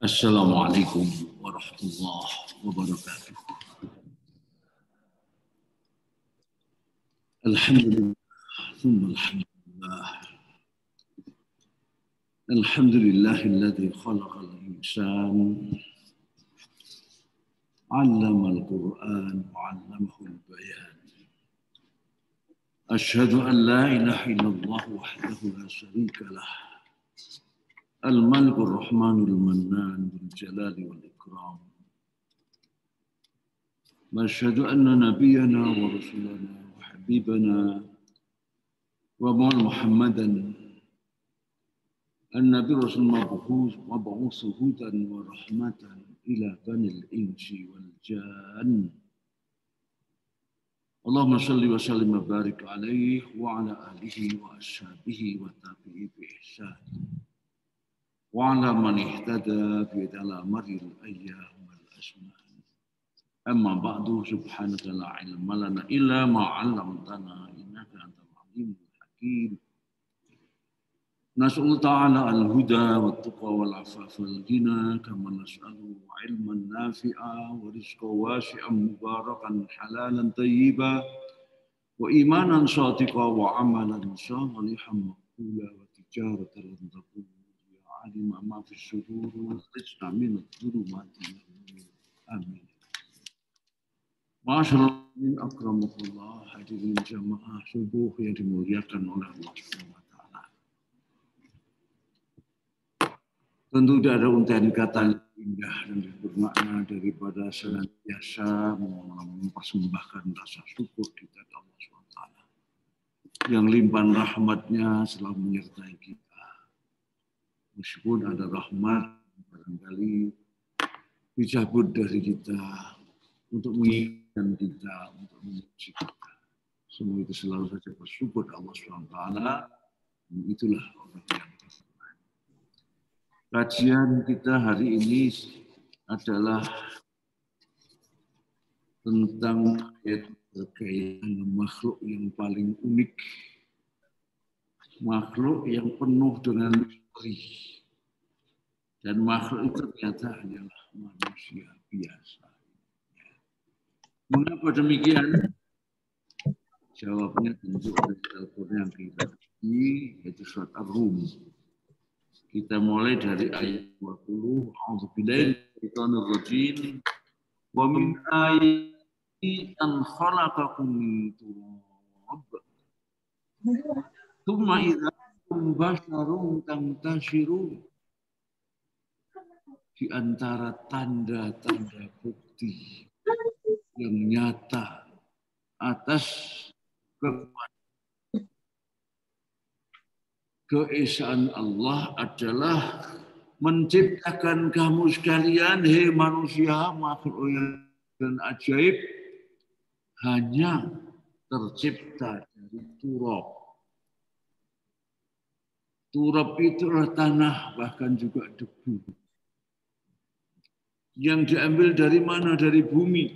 Assalamualaikum warahmatullahi wabarakatuh. Alhamdulillah, alhamdulillah. Alhamdulillahilladzi khalaqal insan, 'allamal Qur'an wa 'allamahul bayan. Asyhadu an la ilaha illallah wahdahu la syarika lah. Al-Malikur Rahmanul Mannan bil jalali wal ikram. Masyhadu anna nabiyyana wa rasulana wa habibana wa Muhammadan an-nabi rasul mab'uts hudan wa rahmatan ila banil insi wal jan. Allahumma shalli wa sallim wa barik alaihi wa ala alihi wa ashabihi wa tabi'i bi ihsan. وعلى من اهتدى بهدى مر الأيام والأزمان أما بعد سبحانك لا علم لنا إلا ما علمتنا إنك أنت العليم الحكيم نسأل تعالى الهدى والتقى والعفاف والغنى كما نسأل علما نافعا ورزقا واسعا مباركا حلالا طيبا وإيمانا صادقا وعملا صالحا مقبولا وتجارة لن تقول علم ما في الصدور والرزق من الظلمات إلى النور آمين. Masyaallah, akramakumullah, hadirin jamaah subuh yang dimuliakan oleh Allah Subhanahu wa taala. Tentu tidak ada untayan kata yang indah dan bermakna daripada senantiasa mempersembahkan rasa syukur kita kepada Allah Subhanahu wa taala. Yang limpahan rahmatnya selalu menyertai kita. Meskipun ada rahmat, barangkali dicabut dari kita untuk mengingatkan kita, untuk memuji kita. Semua itu selalu saja bersyukur Allah SWT. Itulah orang yang beriman. Kajian kita hari ini adalah tentang berkaitan makhluk yang paling unik. Makhluk yang penuh dengan misteri. Dan makhluk itu ternyata hanyalah manusia biasa. Mengapa demikian? Jawabnya tentu dari Al-Quran yang kita baca, yaitu surat Ar-Rum. Kita mulai dari ayat 20. A'udzubillahi minasyaitonir rajim. Wa min ayati an khalaqakum min turab. Tsumma idza basharun tantashirun. Di antara tanda-tanda bukti yang nyata atas keesaan Allah adalah menciptakan kamu sekalian, hei manusia, makhluk yang dan ajaib, hanya tercipta dari turab. Turab itu adalah tanah, bahkan juga debu. Yang diambil dari mana? Dari bumi.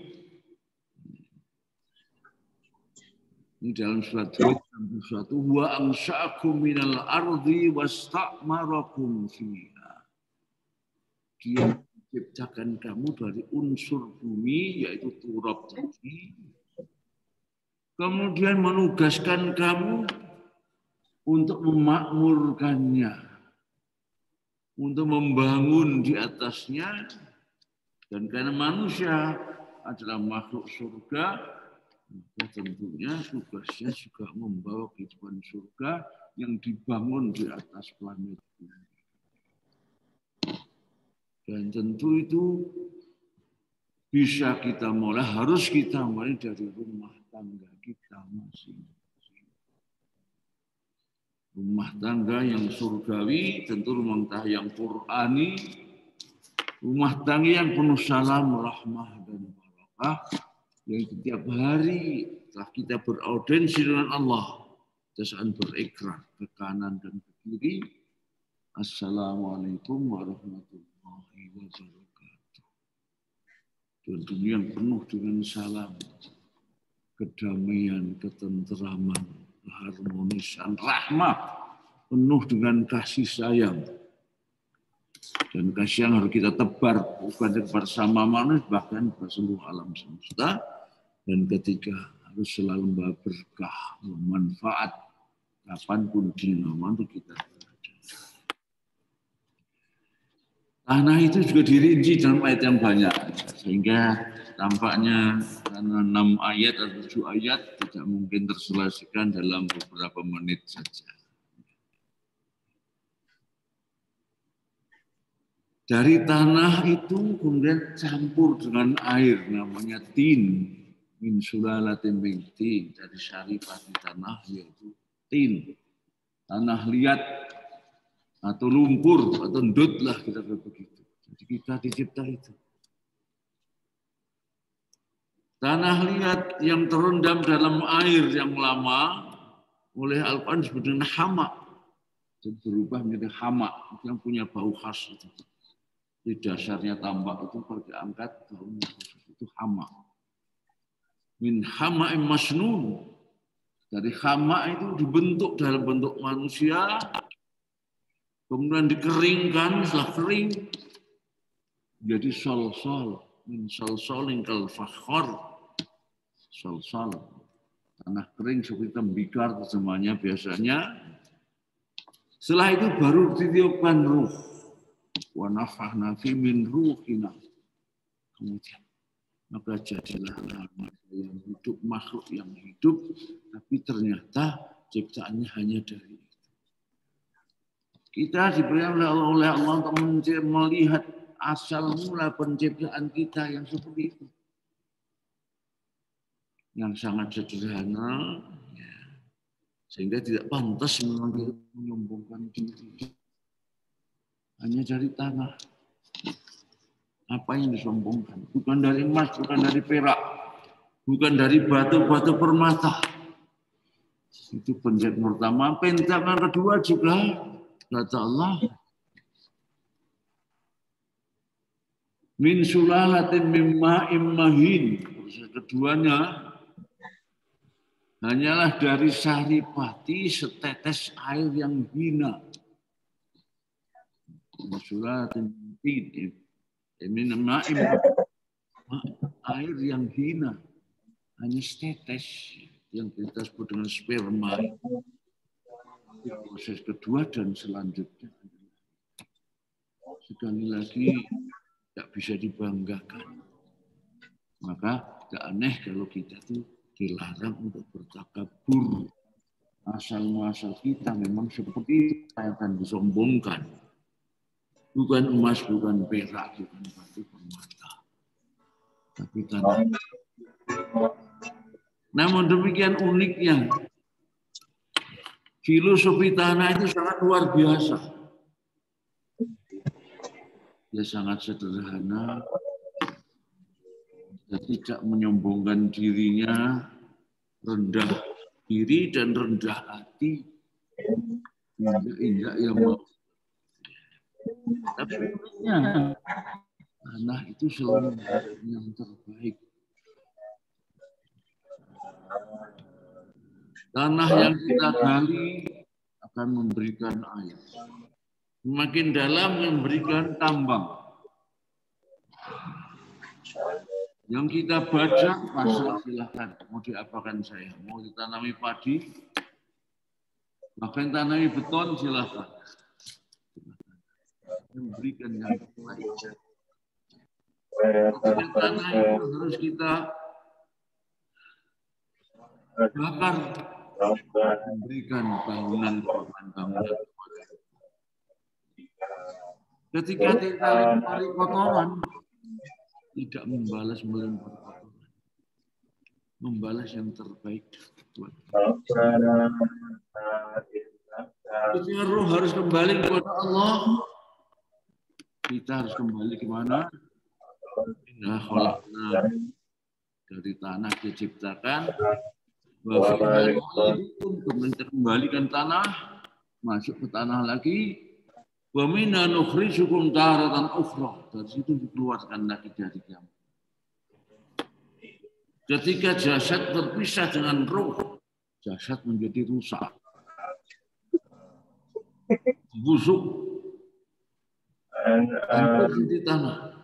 Ini dalam surat Hud 61. Wa ansha'akum minal ardi wasta'marakum fiha. Dia menciptakan kamu dari unsur bumi, yaitu turab tadi. Kemudian menugaskan kamu untuk memakmurkannya, untuk membangun di atasnya. Dan karena manusia adalah makhluk surga, maka tentunya tugasnya juga membawa kehidupan surga yang dibangun di atas planet ini. Dan tentu itu bisa kita mulai, harus kita mulai dari rumah tangga kita masing-masing. Rumah tangga yang surgawi, tentu rumah tangga yang Qur'ani, rumah tangga yang penuh salam, rahmah, dan barakah, yang setiap hari setelah kita beraudensi dengan Allah, saat berikrar ke kanan dan ke kiri, Assalamualaikum warahmatullahi wabarakatuh. Dan dunia yang penuh dengan salam, kedamaian, ketenteraman, keharmonisan, rahmah penuh dengan kasih sayang. Dan kasih yang harus kita tebar bukan bersama manusia, bahkan seluruh alam semesta. Dan ketiga, harus selalu membawa berkah, manfaat kapanpun di mana untuk kita. Tanah itu juga dirinci dalam ayat yang banyak, sehingga tampaknya karena 6 ayat atau 7 ayat tidak mungkin terselesaikan dalam beberapa menit saja. Dari tanah itu kemudian campur dengan air, namanya tin, min sulalatin min tin, dari syarifati tanah yaitu tin, tanah liat atau lumpur atau ndut lah kita begitu. Jadi kita dicipta itu. Tanah liat yang terendam dalam air yang lama oleh Al-Quran disebut dengan hama. Jadi berubah menjadi hama yang punya bau khas itu. Di dasarnya tambak itu kalau diangkat baunya khusus itu hama. Min hama'im masnun. Dari hama itu dibentuk dalam bentuk manusia, kemudian dikeringkan, setelah kering jadi sol-sol, min sol-solin kal fakhar, sol-sol, tanah kering seperti tembikar semuanya biasanya. Setelah itu baru ditiupkan ruh, wa nafakhna fi min ruhina. Kemudian maka jadilah manusia yang hidup, makhluk yang hidup, tapi ternyata ciptaannya hanya dari itu. Kita diberi oleh Allah untuk melihat asal mula penciptaan kita yang seperti itu. Yang sangat sederhana, ya. Sehingga tidak pantas menyombongkan diri. Hanya dari tanah. Apa yang disombongkan? Bukan dari emas, bukan dari perak, bukan dari batu-batu permata. Itu penjat pertama. Pentangan kedua juga kata Allah, min sulalatin mimma'im mahin. Keduanya hanyalah dari saripati setetes air yang hina. Min sulalatin mimma'im, air yang hina, hanya setetes yang kita sebut dengan sperma. Proses kedua dan selanjutnya sekali lagi tidak bisa dibanggakan. Maka tidak aneh kalau kita itu dilarang untuk bertakabur. Asal-muasal kita memang seperti itu yang akan disombongkan. Bukan emas, bukan perak, bukan batu permata. Tapi tanah. Namun demikian uniknya, filosofi tanah itu sangat luar biasa. Dia sangat sederhana, dia tidak menyombongkan dirinya, rendah diri dan rendah hati. Injak yang mau. Tapi uniknya, tanah itu selalu yang terbaik. Tanah yang kita gali akan memberikan air. Semakin dalam memberikan tambang. Yang kita baca, pasal silahkan. Mau diapakan saya? Mau ditanami padi? Bahkan tanami beton silahkan. Memberikan yang terbaik. Tanah itu harus kita bakar, memberikan bangunan. Ketika kita lempari kotoran, tidak membalas melempar kotoran, membalas yang terbaik. Ketika roh harus kembali kepada Allah, kita harus kembali ke mana? Inna khalaqna, dari tanah diciptakan. Kemudian kembalikan tanah, masuk ke tanah lagi. Wa minna nukhrijukum taratan ukhra. Dari situ dikeluarkan lagi dari kiamat. Ketika jasad terpisah dengan roh, jasad menjadi rusak. busuk, hancur di tanah.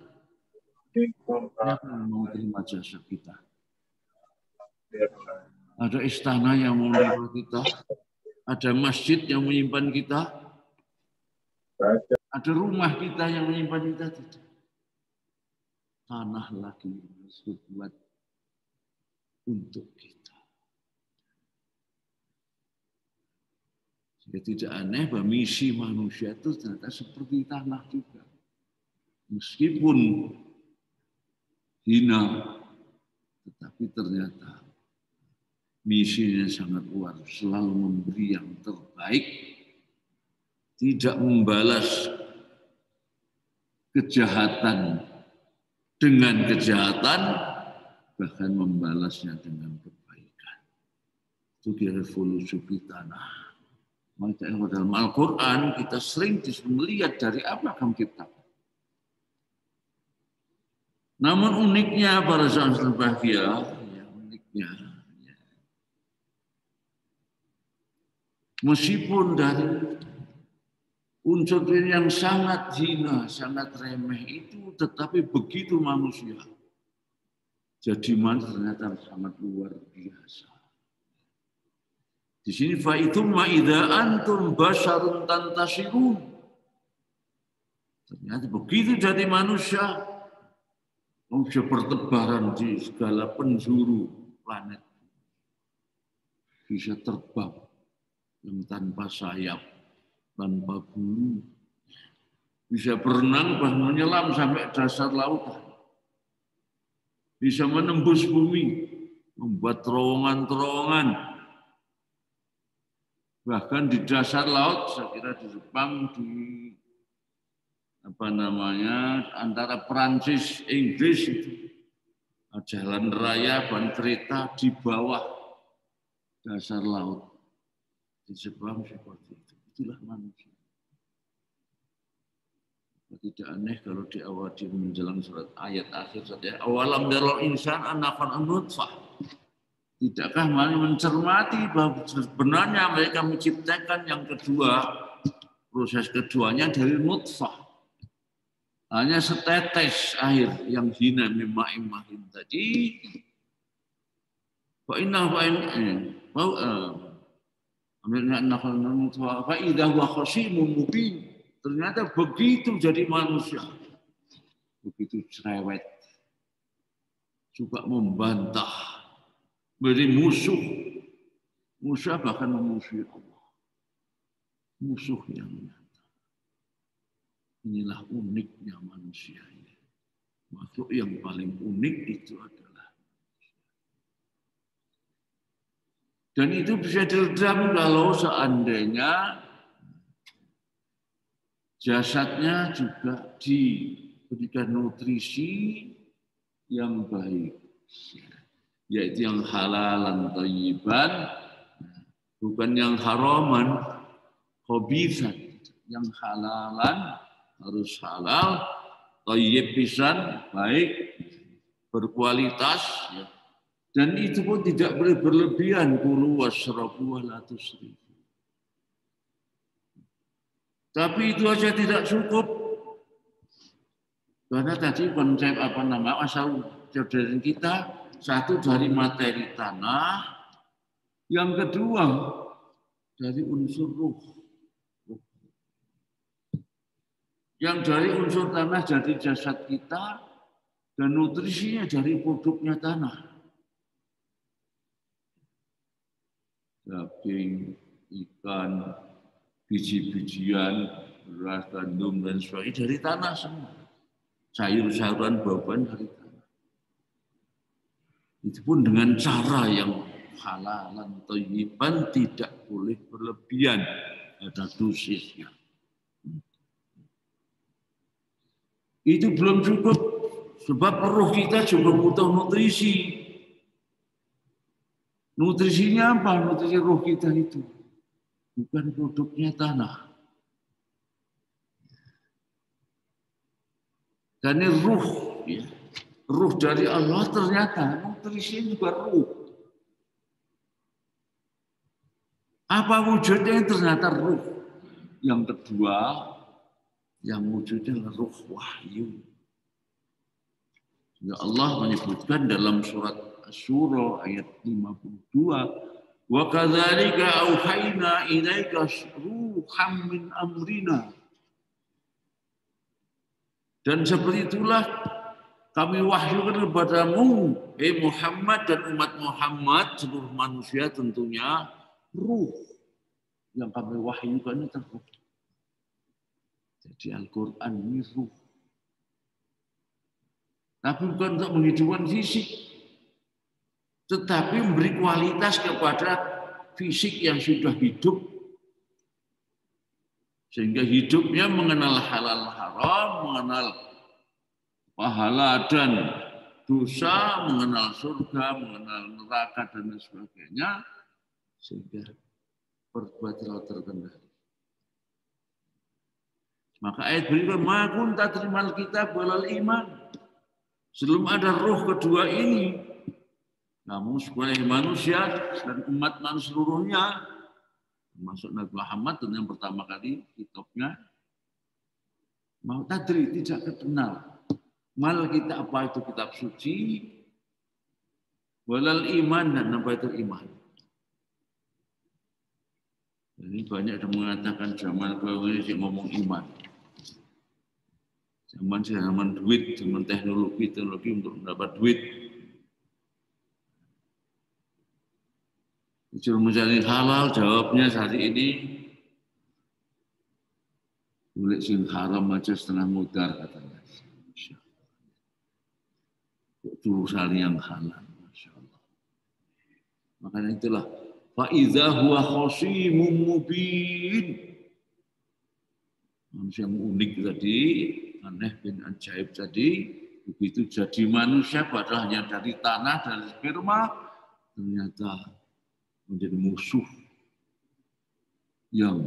Siapa yang mau terima jasa kita? Ada istana yang mau menerima kita? Ada masjid yang menyimpan kita? Ada rumah kita yang menyimpan kita? Tidak. Tanah lagi harus dibuat untuk kita. Sehingga tidak aneh bahwa misi manusia itu ternyata seperti tanah juga. Meskipun hina, tetapi ternyata misinya sangat luar, selalu memberi yang terbaik, tidak membalas kejahatan dengan kejahatan, bahkan membalasnya dengan kebaikan. Itu kira filosofi tanah. Makanya dalam Al-Quran kita sering melihat dari apa kamu ciptakan. Namun uniknya para sahabat berbahagia, ya, uniknya, ya. Meskipun dari unsur yang sangat hina, sangat remeh itu, tetapi begitu manusia. Jadi manusia ternyata sangat luar biasa. Di sini fa'idhum ma'idha antum basyarun tantasirun. Ternyata begitu jadi manusia, bisa bertebaran di segala penjuru planet. Bisa terbang yang tanpa sayap, tanpa bulu, bisa berenang bahkan menyelam sampai dasar lautan, bisa menembus bumi, membuat terowongan-terowongan, bahkan di dasar laut. Saya kira di Jepang, di antara Perancis Inggris itu jalan raya ban kereta di bawah dasar laut. Di Jepang seperti itu. Itulah manusia. Tidak aneh kalau di awal di menjelang surat ayat akhir saja. Awalam darul insan anakon nutfah. Tidakkah manusia mencermati bahwa sebenarnya mereka menciptakan yang kedua, proses keduanya dari nutfah. Hanya setetes air yang hina mimma'imahin tadi. Ternyata begitu jadi manusia, begitu cerewet, juga membantah, beri musuh bahkan memusuhi Allah, musuh yang nyata. Inilah uniknya manusia ini. Makhluk yang paling unik itu adalah manusia. Dan itu bisa diredam kalau seandainya jasadnya juga diberikan nutrisi yang baik, yaitu yang halalan thayyiban, bukan yang haraman khabithan. Yang halalan harus halal, thayyib pisan, baik, berkualitas, ya. Dan itu pun tidak boleh berlebihan. Kulu washrabu wa la tusrifu. Tapi itu aja tidak cukup. Karena tadi konsep asal dari kita, satu dari materi tanah, yang kedua dari unsur ruh. Yang dari unsur tanah jadi jasad kita, dan nutrisinya dari produknya tanah. Daging, ikan, biji-bijian, beras, gandum, dan sebagainya dari tanah semua. Sayur-sayuran, buah-buahan dari tanah. Itu pun dengan cara yang halalan thayyiban, tidak boleh berlebihan, ada dosisnya. Itu belum cukup, sebab roh kita juga butuh nutrisi. Nutrisinya apa? Nutrisi roh kita itu bukan produknya tanah. Karena ruh, ya, ruh dari Allah ternyata nutrisinya juga ruh. Apa wujudnya? Ternyata ruh yang kedua, yang wujudnya ruh wahyu. Ya Allah menyebutkan dalam surat Asy-Syura ayat 52, wa kadzalika auhayna ilaika ruham min amrina. Dan seperti itulah kami wahyukan kepadamu, Muhammad dan umat Muhammad, seluruh manusia tentunya, ruh yang kami wahyukan itu ruh. Jadi Al-Quran ini ruh. Tapi bukan untuk menghidupkan fisik, tetapi memberi kualitas kepada fisik yang sudah hidup. Sehingga hidupnya mengenal halal haram, mengenal pahala dan dosa, mengenal surga, mengenal neraka, dan sebagainya. Sehingga berbuatlah terkendali. Maka ayat berikutnya, ma kunta terimal kitab walal iman. Sebelum ada roh kedua ini, kamu sebagai manusia dan umat manusia seluruhnya, termasuk Nabi Muhammad dan yang pertama kali kitabnya, mau tadri, tidak kenal. Mal kita apa itu kitab suci, walal iman, dan apa itu iman. Ini banyak yang mengatakan zaman ini yang ngomong iman. Zaman duit, zaman teknologi untuk mendapat duit. Disuruh mencari halal, jawabnya hari ini boleh sing haram aja setengah mudar katanya. Itu cari yang halal, Masya Allah. Makanya itulah fa'idha huwa khasimun mubin. Manusia yang unik tadi, aneh bin ajaib tadi, begitu jadi manusia padahal hanya dari tanah, dari sperma, ternyata menjadi musuh yang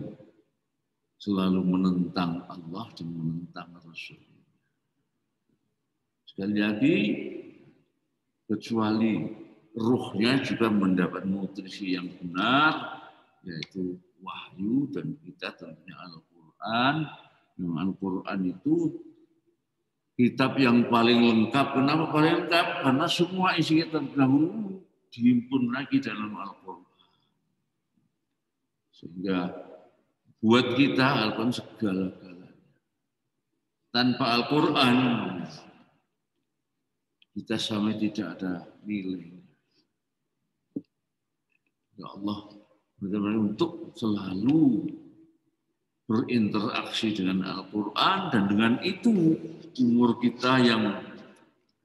selalu menentang Allah dan menentang Rasul. Sekali lagi, kecuali ruhnya juga mendapat nutrisi yang benar, yaitu wahyu, dan kita tentunya Al-Quran. Yang Al-Quran itu kitab yang paling lengkap. Kenapa paling lengkap? Karena semua isi terdahulu dihimpun lagi dalam Al-Quran. Sehingga buat kita Al-Quran segala-galanya. Tanpa Al-Quran kita sama tidak ada nilai. Ya Allah, benar-benar untuk selalu berinteraksi dengan Al-Quran, dan dengan itu umur kita yang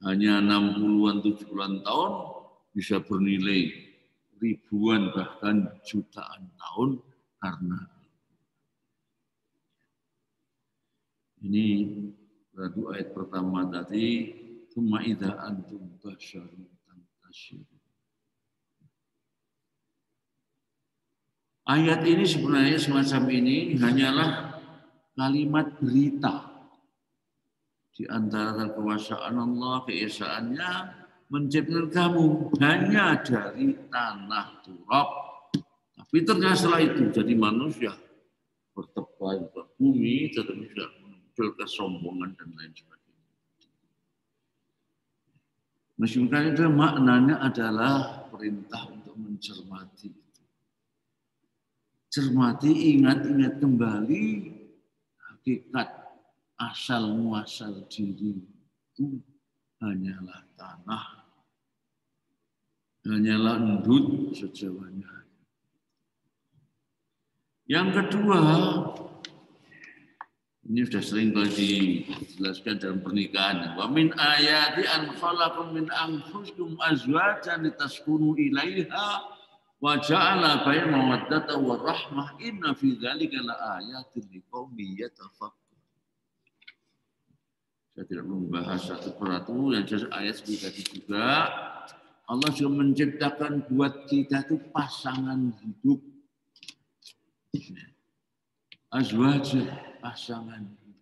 hanya 60-an, 70-an tahun bisa bernilai ribuan bahkan jutaan tahun karena ini baru ayat pertama tadi, tsumma idza antum basyarun tantashirun. Ayat ini sebenarnya semacam ini hanyalah kalimat berita di antara kekuasaan Allah, keesaannya menciptakan kamu hanya dari tanah turab. Tapi ternyata setelah itu jadi manusia, bertebal ke bumi, tetapi sudah muncul kesombongan dan lain sebagainya. Meskipun itu maknanya adalah perintah untuk mencermati. Cermati, ingat-ingat kembali hakikat asal muasal diri itu hanyalah tanah, hanyalah endut sejauhnya. Yang kedua, ini sudah sering kali dijelaskan dalam pernikahan. Wa min ayati an khalaqakum min anfusikum azwajan litaskunu ilaiha wa ja'ala bainakum mawaddatan wa rahmah inna fi dzalika laayatin liqaumin yatafakkarun. Saya tidak membahas satu persatu, yang jelas ayat seperti tadi juga. Allah juga menciptakan buat kita itu pasangan hidup. Azwaj, pasangan hidup.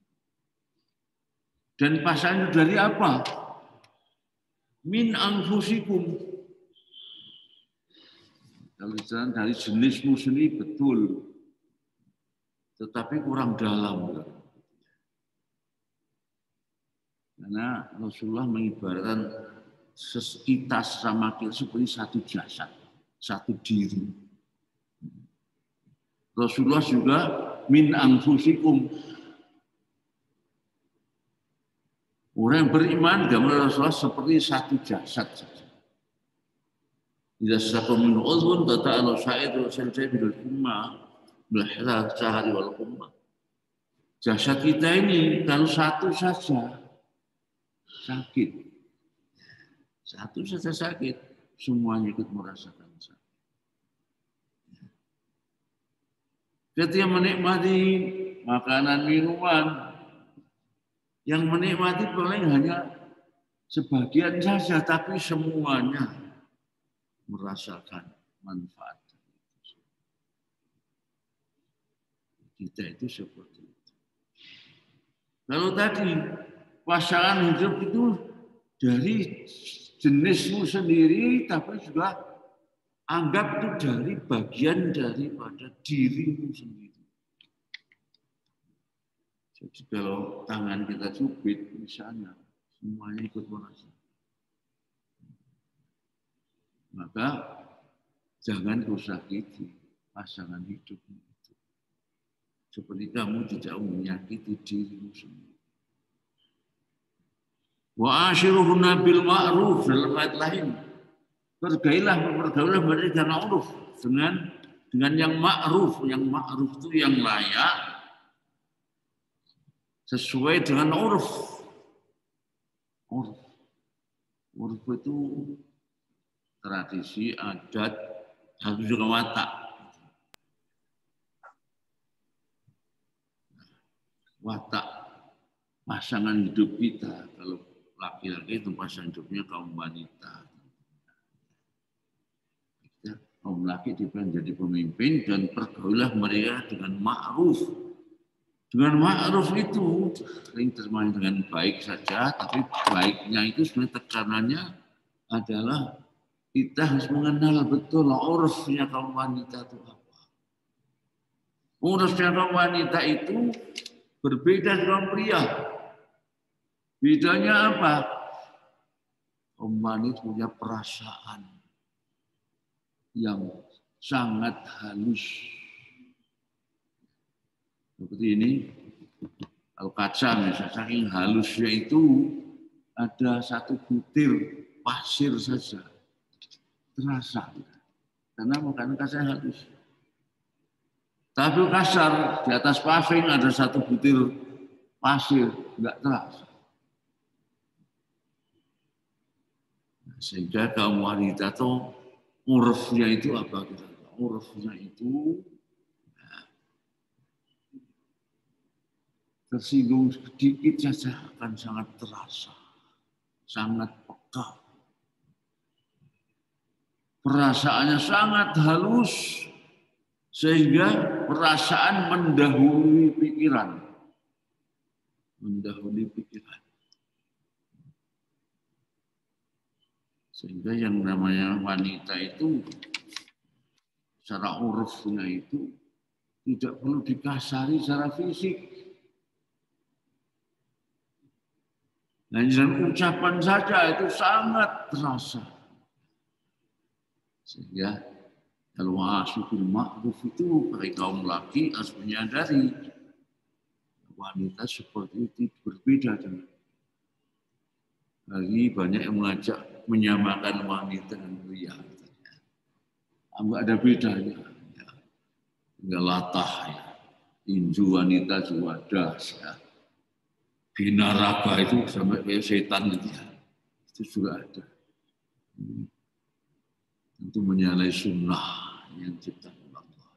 Dan pasangan dari apa? Min anfusikum. Kalau dari jenismu sendiri betul. tetapi kurang dalam. Karena Rasulullah mengibaratkan kita sama kita seperti satu jasad, satu diri. Rasulullah juga min anfusikum. Orang yang beriman dengan Rasulullah seperti satu jasad saja. Jika satu min uzun kata al-sa'id wa salsai bil umma bil sahari wal umma. Jasad kita ini kalau satu saja sakit. Satu saja sakit, semuanya ikut merasakan sakit. Ketika menikmati makanan minuman, yang menikmati paling hanya sebagian saja, tapi semuanya merasakan manfaat. Kita itu seperti itu. Kalau tadi pasangan hidup itu dari jenismu sendiri, tapi juga anggap itu dari bagian daripada dirimu sendiri. Jadi kalau tangan kita cubit, misalnya, semuanya ikut merasakan. Maka jangan kau sakiti pasangan hidupmu itu. Seperti kamu tidak menyakiti dirimu sendiri. Wa ashiruhunna bil ma'ruf, dalam ayat lain. Pergaulah mereka dengan ma'ruf, dengan yang ma'ruf. Yang ma'ruf itu yang layak sesuai dengan uruf. Uruf itu tradisi, adat, harus juga watak. Watak pasangan hidup kita, kalau laki-laki itu pasangan hidupnya kaum wanita. Kaum laki jadi pemimpin dan pergaulah mereka dengan ma'ruf. Dengan ma'ruf itu sering terjemahin dengan baik saja, tapi baiknya itu sebenarnya tekanannya adalah kita harus mengenal betul urufnya kaum wanita itu apa. Urufnya kaum wanita itu berbeda dengan pria. Bedanya apa? Kaum wanita punya perasaan yang sangat halus. Seperti ini, kalau kaca misalnya saking halusnya itu ada satu butir pasir saja. Terasa, karena makanan kasar halus. Tapi kasar, di atas paving ada satu butir pasir, enggak terasa. Sehingga kaum wanita itu, urufnya itu apa? Urufnya itu tersinggung sedikit saja akan sangat terasa, sangat peka. Perasaannya sangat halus, sehingga perasaan mendahului pikiran. Mendahului pikiran. Sehingga yang namanya wanita itu, secara urufnya itu, tidak perlu dikasari secara fisik. Dan ucapan saja itu sangat terasa. Sehingga kalau ma'asyukul ma'ruf itu bagi kaum laki harus menyadari wanita seperti itu berbeda dengan lagi banyak yang mengajak menyamakan wanita dengan pria. Enggak ada bedanya. Enggak latah ya. Tinju wanita juga ada ya. Binaraga itu sampai kayak setan gitu ya. Itu juga ada. Itu menyalahi sunnah yang diciptakan Allah.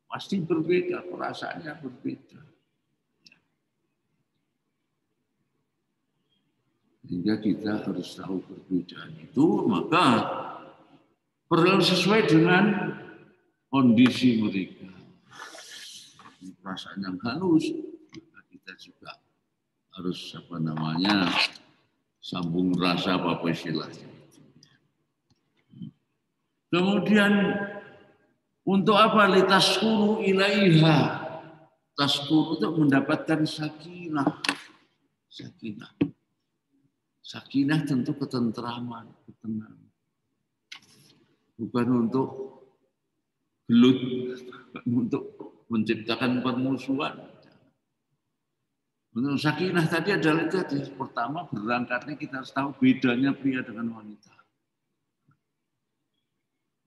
Pasti berbeda, perasaannya berbeda. Sehingga kita harus tahu perbedaan itu, maka perlu sesuai dengan kondisi mereka. Perasaan yang halus, kita juga harus sambung rasa apa istilahnya. Kemudian untuk apa litaskunu ilaiha? taskun untuk mendapatkan sakinah. Sakinah. Sakinah tentu ketentraman, ketenangan. Bukan untuk gelut, untuk menciptakan permusuhan. Untuk sakinah tadi adalah itu tadi. Pertama berangkatnya kita harus tahu bedanya pria dengan wanita.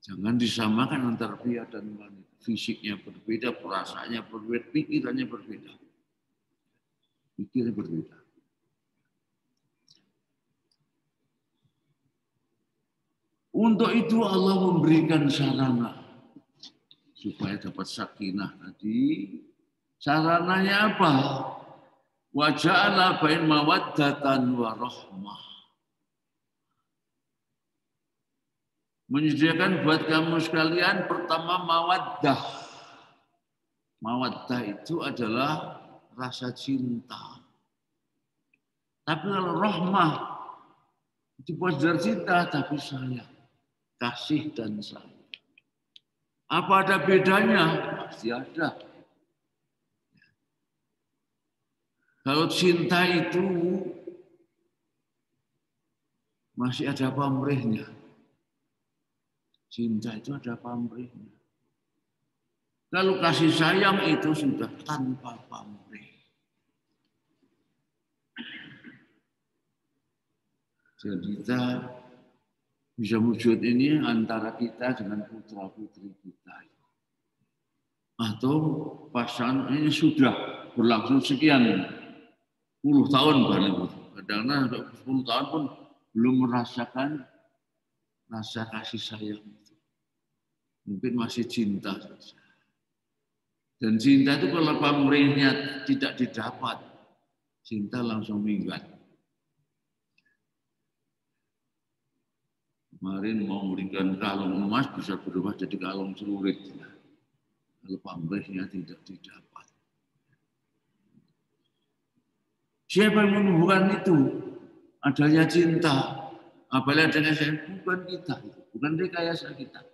Jangan disamakan antara pria dan wanita. Fisiknya berbeda, perasaannya berbeda, pikirannya berbeda. Pikirnya berbeda. Untuk itu Allah memberikan sarana supaya dapat sakinah tadi. Sarananya apa? Wa ja'ala bain mawaddatan wa rahmah. Menyediakan buat kamu sekalian pertama mawaddah. Mawaddah itu adalah rasa cinta. Tapi kalau rahmah itu bukan dari cinta tapi sayang, kasih dan sayang. Apa ada bedanya? Pasti ada. Kalau cinta itu masih ada pamrihnya. Cinta itu ada pamrihnya. Kalau kasih sayang itu sudah tanpa pamrih. Jadi kita bisa wujud ini antara kita dengan putra-putri kita. Atau pasangan ini sudah berlangsung sekian puluh tahun kadang-kadang 10 tahun pun belum merasakan rasa kasih sayang itu. Mungkin masih cinta saja. Dan cinta itu kalau pamrihnya tidak didapat, cinta langsung minggat. Kemarin mau memberikan kalung emas bisa berubah jadi kalung celurit. Kalau pamrihnya tidak didapat. Siapa yang menumbuhkan itu? Adanya cinta. Apalagi adanya sayang, bukan kita. Bukan rekayasa kita.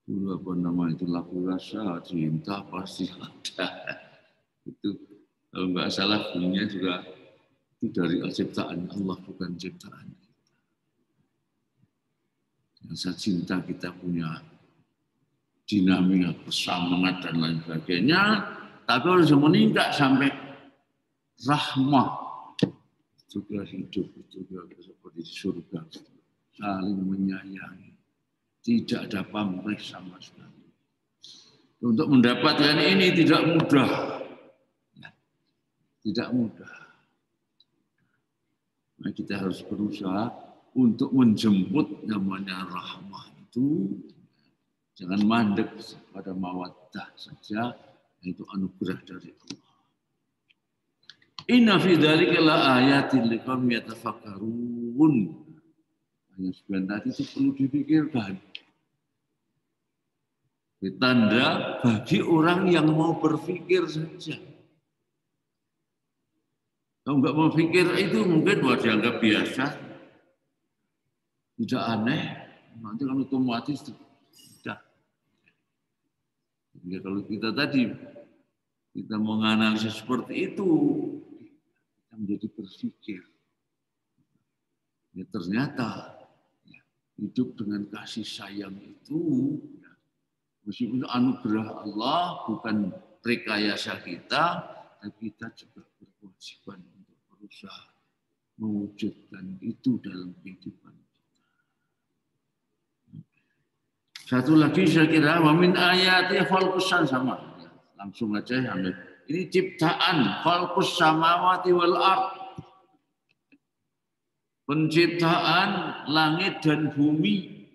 Dulu apa nama itu lagu rasa cinta pasti ada. Itu kalau nggak salah bunyinya juga itu dari ciptaan Allah, bukan ciptaan kita. Rasa cinta kita punya dinamika, semangat dan lain sebagainya. Tapi harus meningkat sampai rahmah. Juga hidup itu juga seperti surga. Saling menyayangi. Tidak ada pamrih sama sekali. Untuk mendapatkan ini tidak mudah. Tidak mudah. Nah, kita harus berusaha untuk menjemput namanya rahmah itu. Jangan mandek pada mawaddah saja, itu anugerah dari Allah. Inna fi dzalika la ayatin liqaumin yatafakkarun. Ayat 9 tadi itu perlu dipikirkan. Tanda bagi orang yang mau berpikir saja. Kalau nggak mau pikir itu mungkin buat dianggap biasa, tidak aneh. Nanti kan otomatis tidak. Ya, kalau kita tadi kita menganalisis seperti itu, kita menjadi berpikir. Ya, ternyata ya, hidup dengan kasih sayang itu ya, meskipun anugerah Allah bukan rekayasa kita, tapi kita juga berkewajiban untuk berusaha mewujudkan itu dalam kehidupan kita. Satu lagi saya kira wamin ayati khalqus sama. Langsung aja ambil. Ini ciptaan khalqus samawati wal ard. Penciptaan langit dan bumi.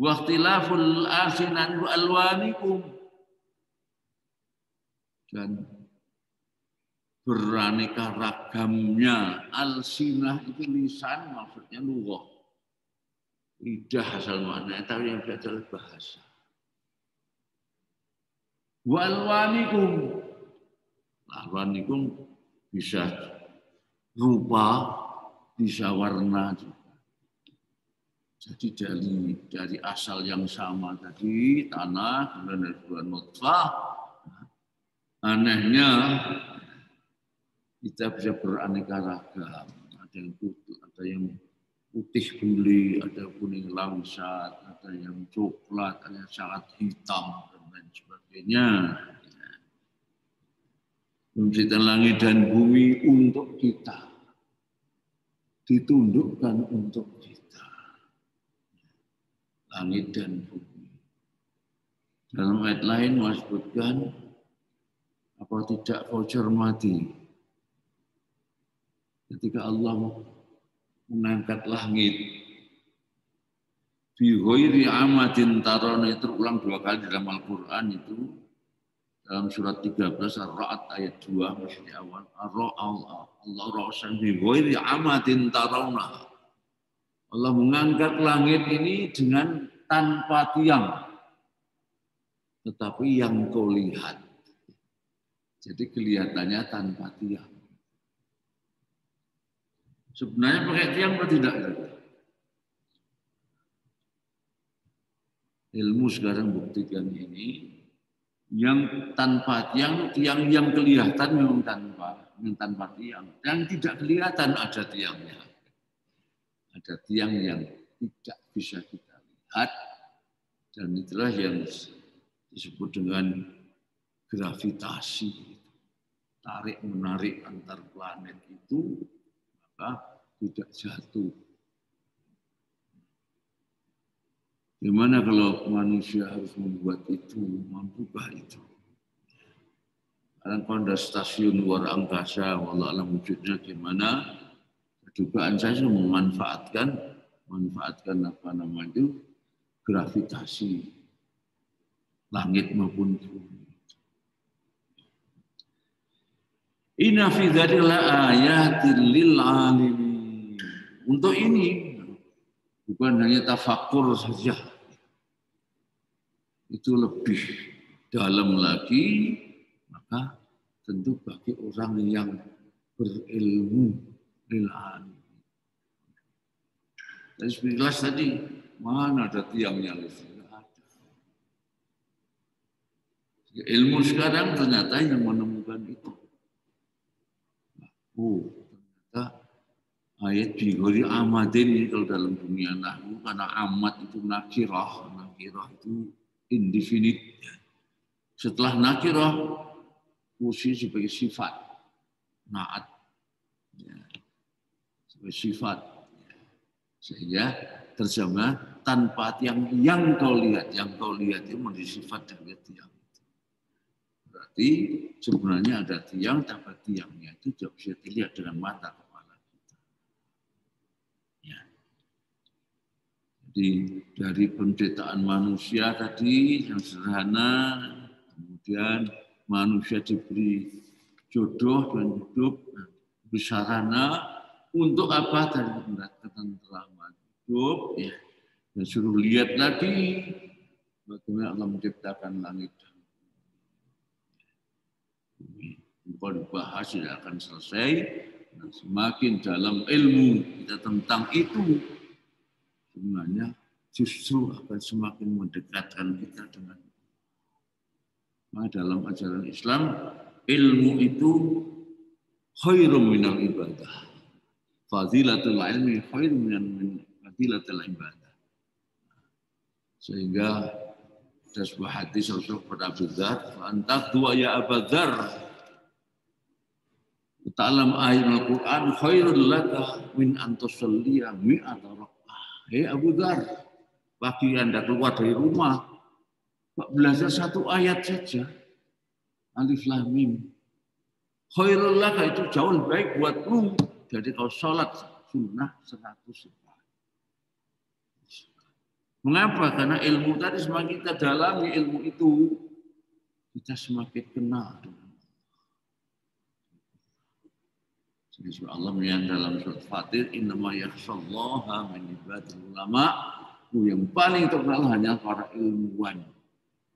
Waqtilaful alsinan wa alwanikum. Dan beraneka ragamnya alsinah itu lisan maksudnya lughah. Lidah asal maknanya, tapi yang adalah bahasa. Wa alwanikum. Alwanikum bisa rupa, bisa warna juga. Jadi dari asal yang sama tadi, tanah, kemudian dari bulan nutfah, anehnya kita bisa beraneka ragam. Ada yang putih buli, ada kuning langsat, ada yang coklat, ada yang sangat hitam, dan lain sebagainya. Penciptaan langit dan bumi untuk kita, ditundukkan untuk kita. Langit dan bumi. Dalam ayat lain disebutkan, apa tidak kau cermati ketika Allah mengangkat langit bi ghairi amadin tarawna, terulang 2 kali dalam Al-Qur'an itu dalam surat 13 Ar-Ra'd ayat 2 masih di awal. Allah ra'san bi ghairi amadin tarawna. Allah mengangkat langit ini dengan tanpa tiang, tetapi yang kau lihat. Jadi kelihatannya tanpa tiang. Sebenarnya pakai tiang atau tidak? Ilmu sekarang buktikan ini. Yang tanpa tiang yang kelihatan memang tanpa tiang. Yang tidak kelihatan ada tiangnya. Ada tiang yang tidak bisa kita lihat, dan itulah yang disebut dengan gravitasi. Tarik-menarik antar planet itu, maka tidak jatuh. Gimana kalau manusia harus membuat itu, mampukah itu? Karena kalau ada stasiun luar angkasa, wallah alam wujudnya gimana? Dugaan saya memanfaatkan gravitasi langit maupun bumi. Inna fi dzalika laayatin lil alimin. Untuk ini bukan hanya tafakkur saja, itu lebih dalam lagi, maka tentu bagi orang yang berilmu. Dari jelas tadi, mana ada tiangnya listrik? Ada. Ilmu sekarang ternyata yang menemukan itu. Ternyata ayat bigori amadin ini kalau dalam dunia nahwu, karena amad itu nakirah itu indefinite. Setelah nakirah, fungsi sebagai sifat, naat. Sifat, sehingga terjemah tanpa tiang yang kau lihat itu menjadi sifat dari tiang. Berarti sebenarnya ada tiang, tapi tiangnya itu tidak bisa dilihat dengan mata kepala kita. Ya. Jadi dari penciptaan manusia tadi yang sederhana, kemudian manusia diberi jodoh dan hidup, bersarana. Untuk apa? Dari ketentraman hidup, ya. Dan suruh lihat lagi bagaimana Allah menciptakan langit dan bumi. Bukan dibahas tidak akan selesai. Dan semakin dalam ilmu kita tentang itu, sebenarnya justru akan semakin mendekatkan kita dengan. Nah, dalam ajaran Islam, ilmu itu khairum minal ibadah. Fadilatul ilmi khair min fadilatul ibadah. Sehingga ada sebuah hadis Rasulullah kepada Abu Dzar, "Antak dua ya Abu Dzar, ta'lam ayatul Quran khairul laka min an tusalliya mi'ata rak'ah." Hei Abu Dzar, pagi Anda keluar dari rumah, belajar 1 ayat saja. Alif Lam Mim. Khairul laka itu jauh lebih baik buatmu. Jadi kalau sholat sunnah 100 rakaat. Mengapa? Karena ilmu tadi semakin kita dalami ilmu itu, kita semakin kenal. Jadi Allah menyatakan dalam surat Fatir, innama yakhshallaha min ibadil ulama, yang paling terkenal hanya para ilmuwan.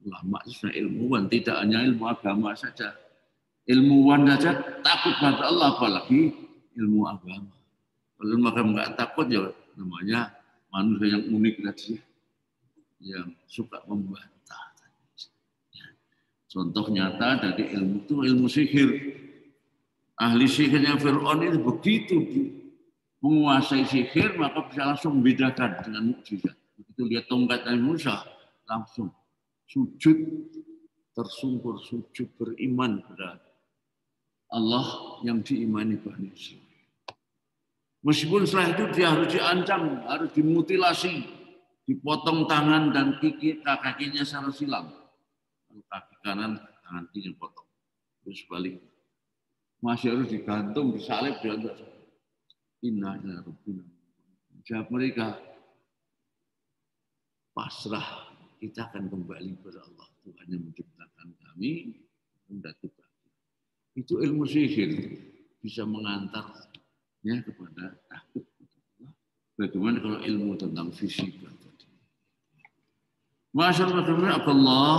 Ulama itu ilmuwan, tidak hanya ilmu agama saja. Ilmuwan saja takut pada Allah, apalagi ilmu agama. Kalau maka nggak takut ya namanya manusia yang unik tadi, yang suka membantah. Contoh nyata dari ilmu itu ilmu sihir. Ahli sihirnya Fir'aun itu begitu menguasai sihir, maka bisa langsung membedakan dengan mukjizat. Begitu lihat tongkat Nabi Musa, langsung sujud, tersungkur sujud beriman kepada Allah yang diimani Bani Israil. Meskipun setelah itu dia harus diancam, harus dimutilasi, dipotong tangan dan kakinya secara silang. Kaki kanan, tangan kiri potong. Terus balik. Masih harus digantung, disalib, dianggap. Inna ila rabbina. Jawab mereka, pasrah, kita akan kembali kepada Allah. Tuhan yang menciptakan kami, itu ilmu sihir bisa mengantarnya kepada takut. Bagaimana kalau ilmu tentang fisika tadi? Masyaallah, Allah.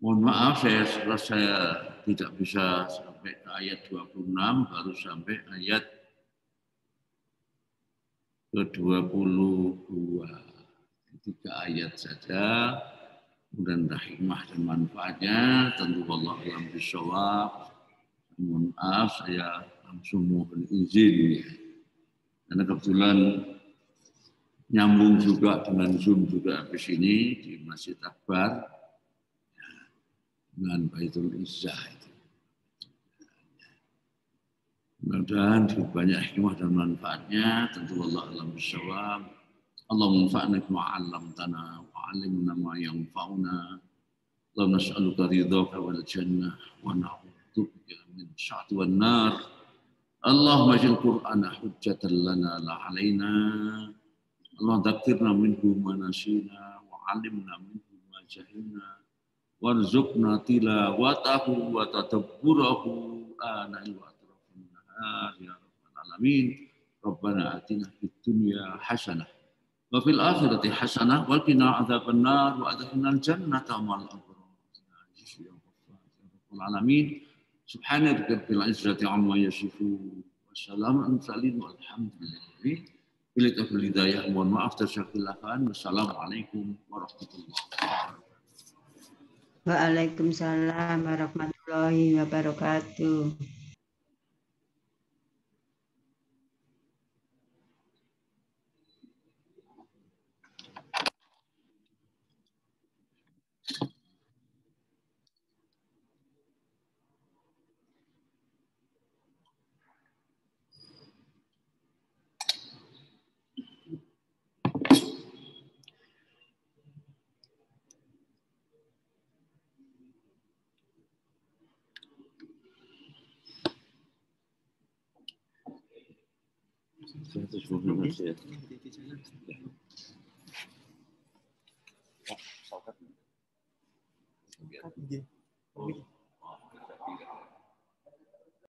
Mohon maaf, saya tidak bisa sampai ke ayat 26, baru sampai ayat ke-22. 3 ayat saja. Kemudian hikmah dan manfaatnya, tentu Allah alam bisawab. Mohon maaf, saya langsung mohon izin. Karena kebetulan nyambung juga dengan Zoom juga habis ini di Masjid Akbar. Dengan Baitul Izzah itu. Mudah-mudahan banyak hikmah dan manfaatnya. Tentu Allah alam bisawab. Allahumma fa'na bima 'allamtana wa 'allimna ma yanfa'una. Allahumma nas'aluka ridhaka wal jannah wa na'udzubika min sya'ti wan nar. Allahumma ja'al Qur'ana hujjatan lana la 'alaina. Allah dzakirna minhu ma nasina wa 'allimna minhu ma jahilna. Warzuqna tilawatahu wa tadabburahu ana wa atrafan nahar ya rabbal alamin. Rabbana atina fid dunya hasanah wa fil akhirati hasanah wa qina adzabannar wa adkhilnal jannata ma'al abrar. Ya rabbal alamin. Subhana rabbil izzati amma yasifun wa salamun alal mursalin walhamdulillahi rabbil hidayah. Mohon maaf tersalah. Wassalamualaikum warahmatullahi wabarakatuh. Waalaikumsalam warahmatullahi wabarakatuh.